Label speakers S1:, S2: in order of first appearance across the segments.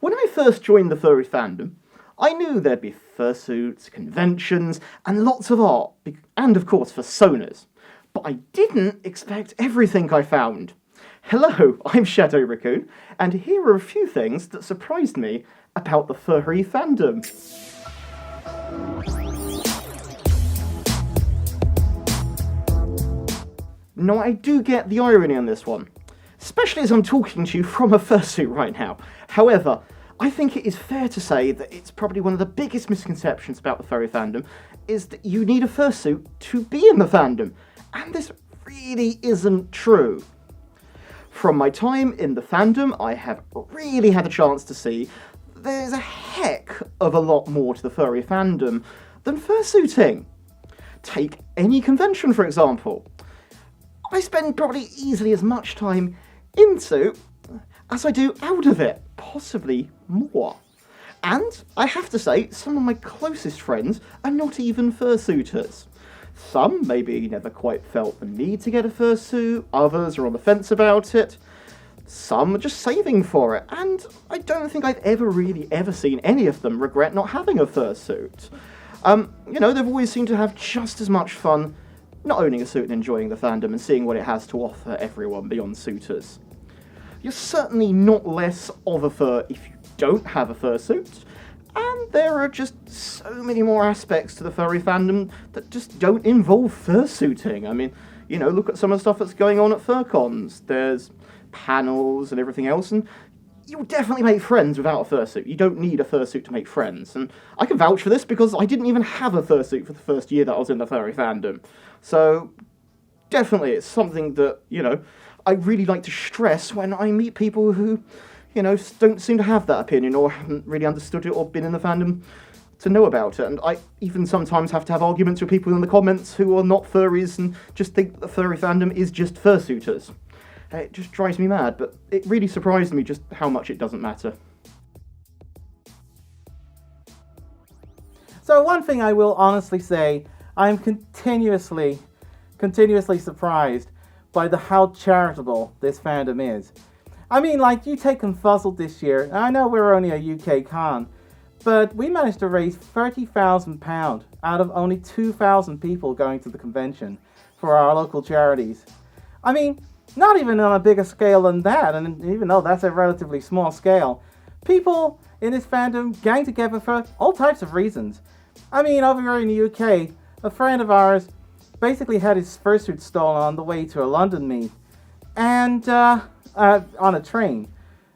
S1: When I first joined the furry fandom, I knew there'd be fursuits, conventions, and lots of art, and of course personas. But I didn't expect everything I found. Hello, I'm Shadow Raccoon, and here are a few things that surprised me about the furry fandom. Now, I do get the irony on this one, especially as I'm talking to you from a fursuit right now. However, I think it is fair to say that it's probably one of the biggest misconceptions about the furry fandom is that you need a fursuit to be in the fandom, and this really isn't true. From my time in the fandom, I have really had a chance to see there's a heck of a lot more to the furry fandom than fursuiting. Take any convention, for example. I spend probably easily as much time into as I do out of it, possibly more. And I have to say, some of my closest friends are not even fursuiters. Some maybe never quite felt the need to get a fursuit, others are on the fence about it, some are just saving for it, and I don't think I've ever seen any of them regret not having a fursuit. They've always seemed to have just as much fun not owning a suit and enjoying the fandom and seeing what it has to offer everyone beyond suitors. You're certainly not less of a fur if you don't have a fursuit, and there are just so many more aspects to the furry fandom that just don't involve fursuiting. I mean, look at some of the stuff that's going on at FurCons. There's panels and everything else, and you'll definitely make friends without a fursuit. You don't need a fursuit to make friends, and I can vouch for this because I didn't even have a fursuit for the first year that I was in the furry fandom. So, definitely, it's something that, I really like to stress when I meet people who, don't seem to have that opinion or haven't really understood it or been in the fandom to know about it. And I even sometimes have to have arguments with people in the comments who are not furries and just think the furry fandom is just fursuiters. It just drives me mad, but it really surprised me just how much it doesn't matter.
S2: So one thing I will honestly say, I'm continuously surprised by how charitable this fandom is. I mean, you take Confuzzled this year, and I know we're only a UK con, but we managed to raise £30,000 out of only 2,000 people going to the convention for our local charities. I mean, not even on a bigger scale than that, and even though that's a relatively small scale, people in this fandom gang together for all types of reasons. I mean, over here in the UK, a friend of ours basically had his fursuit stolen on the way to a London meet, and on a train.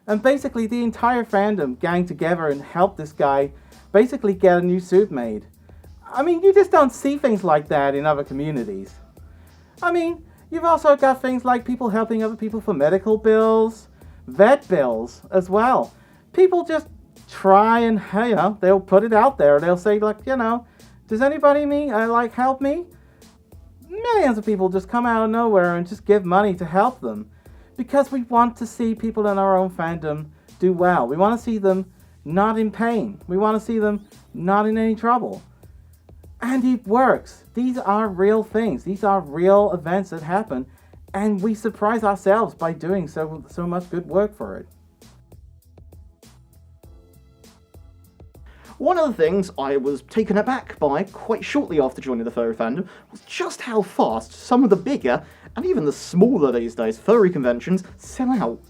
S2: And basically the entire fandom gang together and helped this guy basically get a new suit made. I mean, you just don't see things like that in other communities. I mean, you've also got things like people helping other people for medical bills, vet bills as well. People just try and, they'll put it out there. They'll say, does anybody help me? Millions of people just come out of nowhere and just give money to help them. Because we want to see people in our own fandom do well. We want to see them not in pain. We want to see them not in any trouble. And it works. These are real things. These are real events that happen. And we surprise ourselves by doing so much good work for it.
S1: One of the things I was taken aback by quite shortly after joining the furry fandom was just how fast some of the bigger, and even the smaller these days, furry conventions sell out.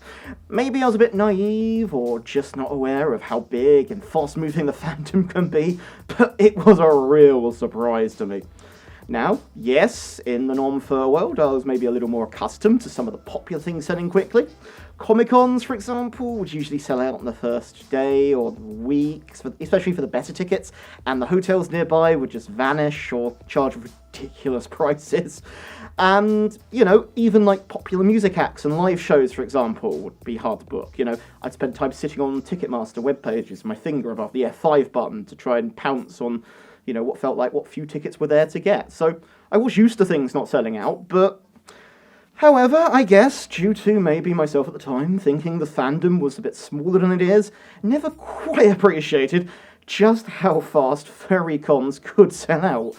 S1: Maybe I was a bit naive or just not aware of how big and fast-moving the fandom can be, but it was a real surprise to me. Now, yes, in the non-fur world, I was maybe a little more accustomed to some of the popular things selling quickly. Comic-Cons, for example, would usually sell out on the first day or week, especially for the better tickets, and the hotels nearby would just vanish or charge ridiculous prices. And, even popular music acts and live shows, for example, would be hard to book. I'd spend time sitting on Ticketmaster web pages with my finger above the F5 button to try and pounce on what felt like what few tickets were there to get. So I was used to things not selling out, but however, I guess, due to maybe myself at the time thinking the fandom was a bit smaller than it is, never quite appreciated just how fast furry cons could sell out.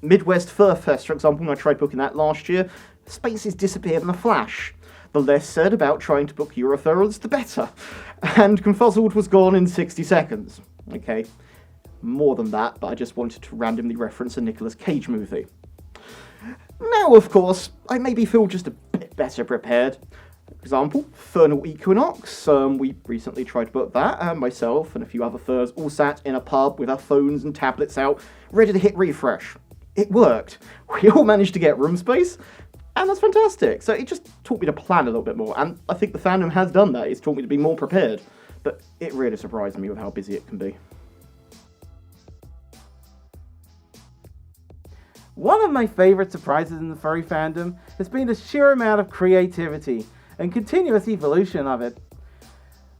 S1: Midwest Fur Fest, for example, when I tried booking that last year, spaces disappeared in a flash. The less said about trying to book Eurofurals, the better. And Confuzzled was gone in 60 seconds. Okay, more than that, but I just wanted to randomly reference a Nicolas Cage movie. Now, of course, I maybe feel just a bit better prepared. For example, Vernal Equinox, we recently tried to book that, and myself and a few other furs all sat in a pub with our phones and tablets out, ready to hit refresh. It worked. We all managed to get room space, and that's fantastic. So it just taught me to plan a little bit more, and I think the fandom has done that. It's taught me to be more prepared, but it really surprised me with how busy it can be.
S2: One of my favourite surprises in the furry fandom has been the sheer amount of creativity and continuous evolution of it.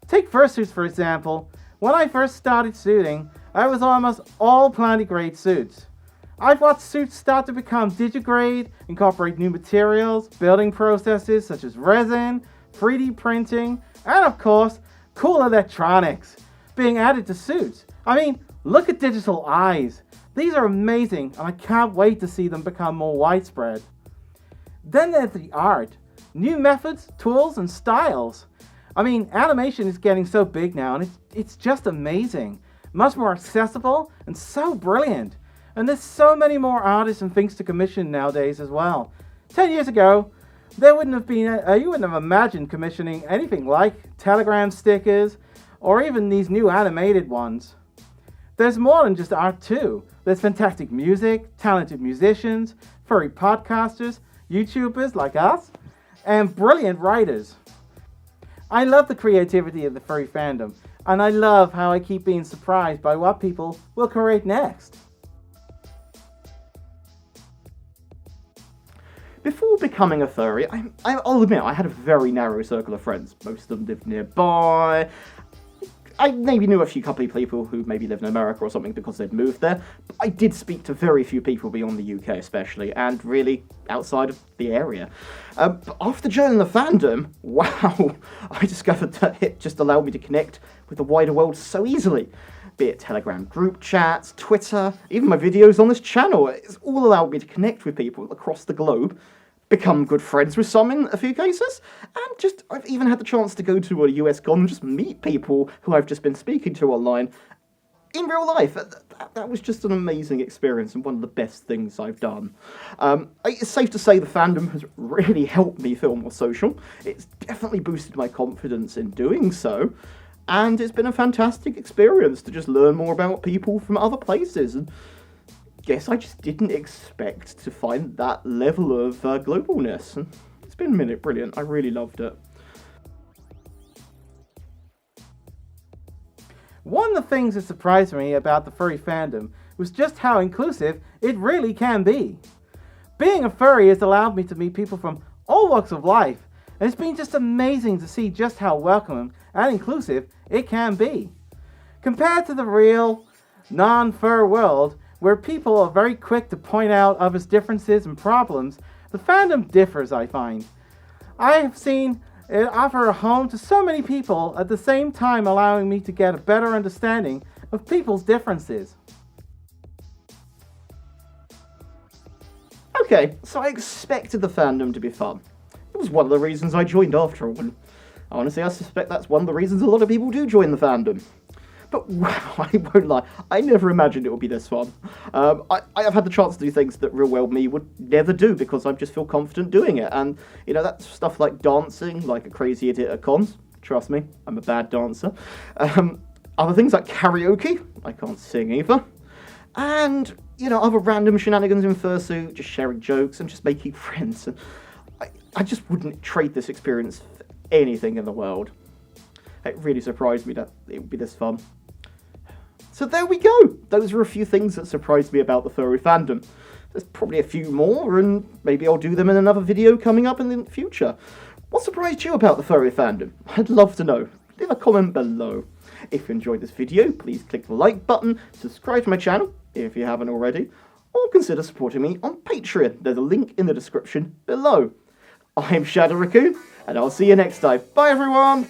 S2: Take fursuits for example. When I first started suiting, I was almost all plantigrade suits. I've watched suits start to become digigrade, incorporate new materials, building processes such as resin, 3D printing, and of course, cool electronics being added to suits. I mean, look at digital eyes. These are amazing, and I can't wait to see them become more widespread. Then there's the art. New methods, tools, and styles. I mean, animation is getting so big now, and it's just amazing. Much more accessible, and so brilliant. And there's so many more artists and things to commission nowadays as well. 10 years ago, there wouldn't have been, you wouldn't have imagined commissioning anything like Telegram stickers, or even these new animated ones. There's more than just art too. There's fantastic music, talented musicians, furry podcasters, YouTubers like us, and brilliant writers. I love the creativity of the furry fandom, and I love how I keep being surprised by what people will create next.
S1: Before becoming a furry, I'll admit I had a very narrow circle of friends. Most of them lived nearby. I maybe knew a few couple of people who maybe lived in America or something because they'd moved there, but I did speak to very few people beyond the UK especially, and really outside of the area. But after joining the fandom, wow, I discovered that it just allowed me to connect with the wider world so easily. Be it Telegram group chats, Twitter, even my videos on this channel, it's all allowed me to connect with people across the globe, become good friends with some in a few cases, and I've even had the chance to go to a US con and just meet people who I've just been speaking to online in real life. That was just an amazing experience and one of the best things I've done. It's safe to say the fandom has really helped me feel more social. It's definitely boosted my confidence in doing so, and it's been a fantastic experience to just learn more about people from other places. And guess I just didn't expect to find that level of globalness. And it's been brilliant. I really loved it.
S2: One of the things that surprised me about the furry fandom was just how inclusive it really can be. Being a furry has allowed me to meet people from all walks of life, and it's been just amazing to see just how welcoming and inclusive it can be. Compared to the real, non-fur world, where people are very quick to point out others' differences and problems, the fandom differs, I find. I have seen it offer a home to so many people, at the same time allowing me to get a better understanding of people's differences.
S1: Okay, so I expected the fandom to be fun. It was one of the reasons I joined after all, and honestly I suspect that's one of the reasons a lot of people do join the fandom. But wow, I won't lie, I never imagined it would be this fun. I have had the chance to do things that real world me would never do because I just feel confident doing it. And, you know, that's stuff like dancing, like a crazy idiot at cons. Trust me, I'm a bad dancer. Other things like karaoke, I can't sing either. And, you know, other random shenanigans in fursuit, just sharing jokes and just making friends. And I just wouldn't trade this experience for anything in the world. It really surprised me that it would be this fun. So there we go. Those are a few things that surprised me about the furry fandom. There's probably a few more, and maybe I'll do them in another video coming up in the future. What surprised you about the furry fandom? I'd love to know. Leave a comment below. If you enjoyed this video, please click the like button, subscribe to my channel if you haven't already, or consider supporting me on Patreon. There's a link in the description below. I'm Shadow Raccoon, and I'll see you next time. Bye everyone!